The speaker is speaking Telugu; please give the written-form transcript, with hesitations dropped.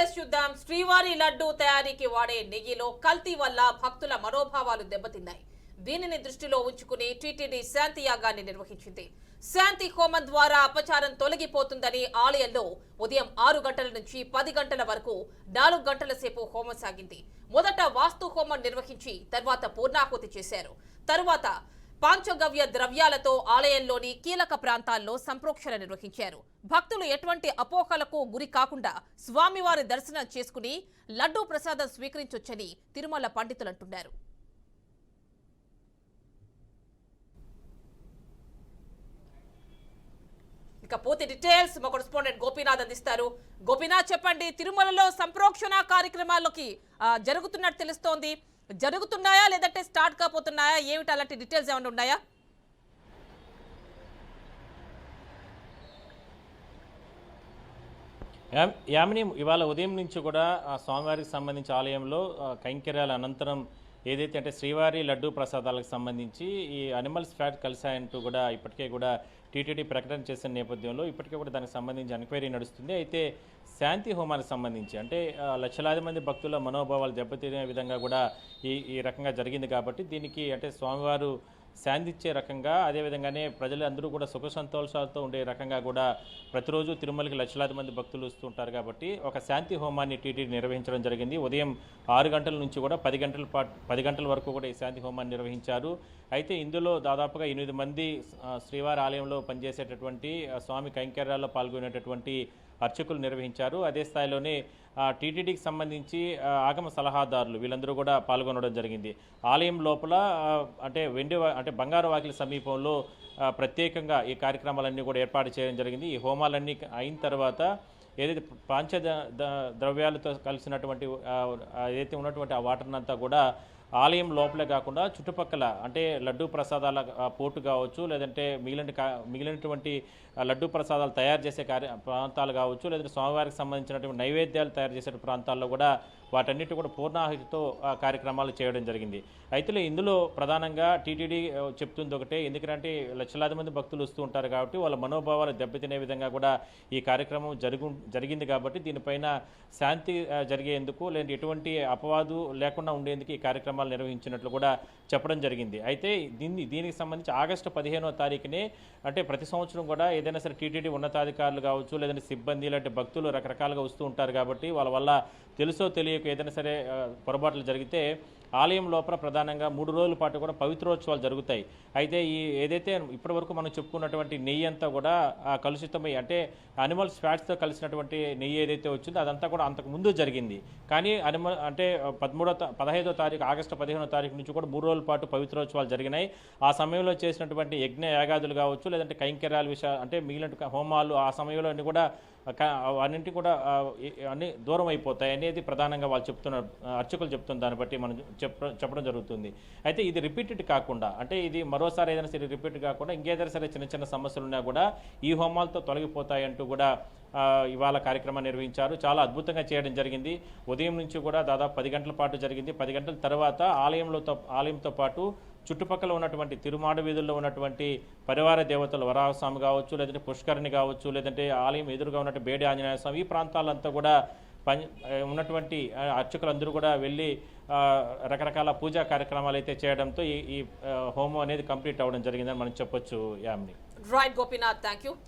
డీటెయిల్స్ చూద్దాం. శ్రీవారి లడ్డు తయారీకి వాడే నెయ్యిలో కల్తీ వల్ల భక్తుల మనోభావాలు దెబ్బతిన్నాయి. దీనిని దృష్టిలో ఉంచుకుని టీటీడీ శాంతి యాగాన్ని నిర్వహించింది. శాంతి హోమం ద్వారా అపచారం తొలగిపోతుందని ఆలయంలో ఉదయం 6 గంటల నుంచి 10 గంటల వరకు 4 గంటల సేపు హోమం సాగింది. మొదట వాస్తు హోమం నిర్వహించి తర్వాత పూర్ణాహుతి చేశారు. తరువాత పాంచగవ్య ద్రవ్యాలతో ఆలయంలోని కీలక ప్రాంతాల్లో సంప్రోక్షణ నిర్వహించారు. భక్తులు ఎటువంటి అపోహలకు గురి కాకుండా స్వామివారి దర్శనం చేసుకుని లడ్డూ ప్రసాదం స్వీకరించొచ్చని తిరుమల పండితులంటున్నారు. ఇక పూర్తి డీటెయిల్స్ మా కరెస్పాండెంట్ గోపీనాథ్ అందిస్తారు. గోపీనాథ్, చెప్పండి, తిరుమలలో సంప్రోక్షణ కార్యక్రమాల్లోకి జరుగుతున్నట్టు తెలుస్తోంది. జరుగుతున్నాయా లేదంటే స్టార్ట్ కాపోతున్నాయా? ఏమిటి అలాంటి డీటెయిల్స్ ఏమైనా ఉన్నాయా? యామిని, ఇవాళ ఉదయం నుంచి కూడా స్వామివారికి సంబంధించి ఆలయంలో కైంకర్యాల అనంతరం ఏదైతే అంటే శ్రీవారి లడ్డూ ప్రసాదాలకు సంబంధించి ఈ అనిమల్స్ ఫ్యాట్ కలిసాయంటూ కూడా ఇప్పటికే కూడా టీటీడీ ప్రకటన చేసిన నేపథ్యంలో ఇప్పటికే కూడా దానికి సంబంధించి ఎంక్వైరీ నడుస్తుంది. అయితే శాంతి హోమానికి సంబంధించి అంటే లక్షలాది మంది భక్తుల మనోభావాలు దెబ్బతినే విధంగా కూడా ఈ రకంగా జరిగింది కాబట్టి దీనికి అంటే స్వామివారు శాంతిచ్చే రకంగా అదేవిధంగానే ప్రజలందరూ కూడా సుఖ సంతోషాలతో ఉండే రకంగా కూడా ప్రతిరోజు తిరుమలకి లక్షలాది మంది భక్తులు వస్తూ ఉంటారు కాబట్టి ఒక శాంతి హోమాన్ని టీటీడీ నిర్వహించడం జరిగింది. ఉదయం 6 గంటల నుంచి కూడా 10 గంటల వరకు కూడా ఈ శాంతి హోమాన్ని నిర్వహించారు. అయితే ఇందులో దాదాపుగా 8 మంది శ్రీవారి ఆలయంలో పనిచేసేటటువంటి స్వామి కైంకర్యాల్లో పాల్గొనేటటువంటి అర్చకులు నిర్వహించారు. అదే స్థాయిలోనే టీటీడీకి సంబంధించి ఆగమ సలహాదారులు వీళ్ళందరూ కూడా పాల్గొనడం జరిగింది. ఆలయం లోపల అంటే బంగారు వాకిలి సమీపంలో ప్రత్యేకంగా ఈ కార్యక్రమాలన్నీ కూడా ఏర్పాటు చేయడం జరిగింది. ఈ హోమాలన్నీ అయిన తర్వాత ఏదైతే ద్రవ్యాలతో కలిసినటువంటి ఏదైతే ఉన్నటువంటి ఆ వాటర్ని అంతా కూడా ఆలయం లోపలే కాకుండా చుట్టుపక్కల అంటే లడ్డూ ప్రసాదాల పోటు కావచ్చు, లేదంటే మిగిలినటువంటి లడ్డూ ప్రసాదాలు తయారు చేసే ప్రాంతాలు కావచ్చు, లేదంటే స్వామివారికి సంబంధించినటువంటి నైవేద్యాలు తయారు చేసే ప్రాంతాల్లో కూడా వాటన్నిటి కూడా పూర్ణాహుతితో కార్యక్రమాలు చేయడం జరిగింది. అయితే ఇందులో ప్రధానంగా టీటీడీ చెప్తుంది ఒకటే, ఎందుకంటే లక్షలాది మంది భక్తులు వస్తూ ఉంటారు కాబట్టి వాళ్ళ మనోభావాలు దెబ్బతినే విధంగా కూడా ఈ కార్యక్రమం జరిగింది కాబట్టి దీనిపైన శాంతి జరిగేందుకు లేదంటే ఎటువంటి అపవాదు లేకుండా ఉండేందుకు ఈ కార్యక్రమాలు నిర్వహించినట్లు కూడా చెప్పడం జరిగింది. అయితే దీనికి సంబంధించి ఆగస్టు 15వ తారీఖునే అంటే ప్రతి సంవత్సరం కూడా ఏదైనా సరే టీటీడీ ఉన్నతాధికారులు కావచ్చు, లేదంటే సిబ్బంది లాంటి భక్తులు రకరకాలుగా వస్తూ ఉంటారు కాబట్టి వాళ్ళ వల్ల తెలుసో తెలియక ఏదైనా సరే పొరపాట్లు జరిగితే ఆలయం లోపల ప్రధానంగా 3 రోజుల పాటు కూడా పవిత్రోత్సవాలు జరుగుతాయి. అయితే ఏదైతే ఇప్పటి వరకు మనం చెప్పుకున్నటువంటి నెయ్యి అంతా కూడా కలుషితమై అంటే అనిమల్స్ ఫ్యాట్స్తో కలిసినటువంటి నెయ్యి ఏదైతే వచ్చిందో అదంతా కూడా అంతకు ముందు జరిగింది. కానీ అంటే 15వ తారీఖు ఆగస్టు 15వ తారీఖు నుంచి కూడా 3 రోజుల పాటు పవిత్రోత్సవాలు జరిగినాయి. ఆ సమయంలో చేసినటువంటి యజ్ఞ యాగాదులు కావచ్చు, లేదంటే కైంకర్యాల విషయాలు అంటే మిగిలిన హోమాలు ఆ సమయంలో అన్ని కూడా అన్నింటి కూడా అన్ని దూరం అయిపోతాయి అనేది ప్రధానంగా వాళ్ళు చెప్తున్నారు, అర్చకులు చెప్తున్న దాన్ని బట్టి మనం చెప్పడం జరుగుతుంది. అయితే ఇది రిపీటెడ్ కాకుండా అంటే ఇది మరోసారి ఏదైనా సరే రిపీట్ కాకుండా ఇంకేదైనా సరే చిన్న చిన్న సమస్యలు ఉన్నా కూడా ఈ హోమాలతో తొలగిపోతాయి అంటూ కూడా ఇవాళ కార్యక్రమం నిర్వహించారు. చాలా అద్భుతంగా చేయడం జరిగింది. ఉదయం నుంచి కూడా దాదాపు 10 గంటల పాటు జరిగింది. 10 గంటల తర్వాత ఆలయంతో పాటు చుట్టుపక్కల ఉన్నటువంటి తిరుమాడ వీధుల్లో ఉన్నటువంటి పరివార దేవతలు వరాహస్వామి కావచ్చు, లేదంటే పుష్కరిణి కావచ్చు, లేదంటే ఆలయం ఎదురుగా ఉన్నటువంటి బేడి ఆంజనేయ స్వామి ఈ ప్రాంతాలంతా కూడా ఉన్నటువంటి అర్చకులందరూ కూడా వెళ్ళి రకరకాల పూజా కార్యక్రమాలు అయితే చేయడంతో ఈ హోమం అనేది కంప్లీట్ అవ్వడం జరిగిందని మనం చెప్పొచ్చు. Yamini. Right Gopinath, thank you.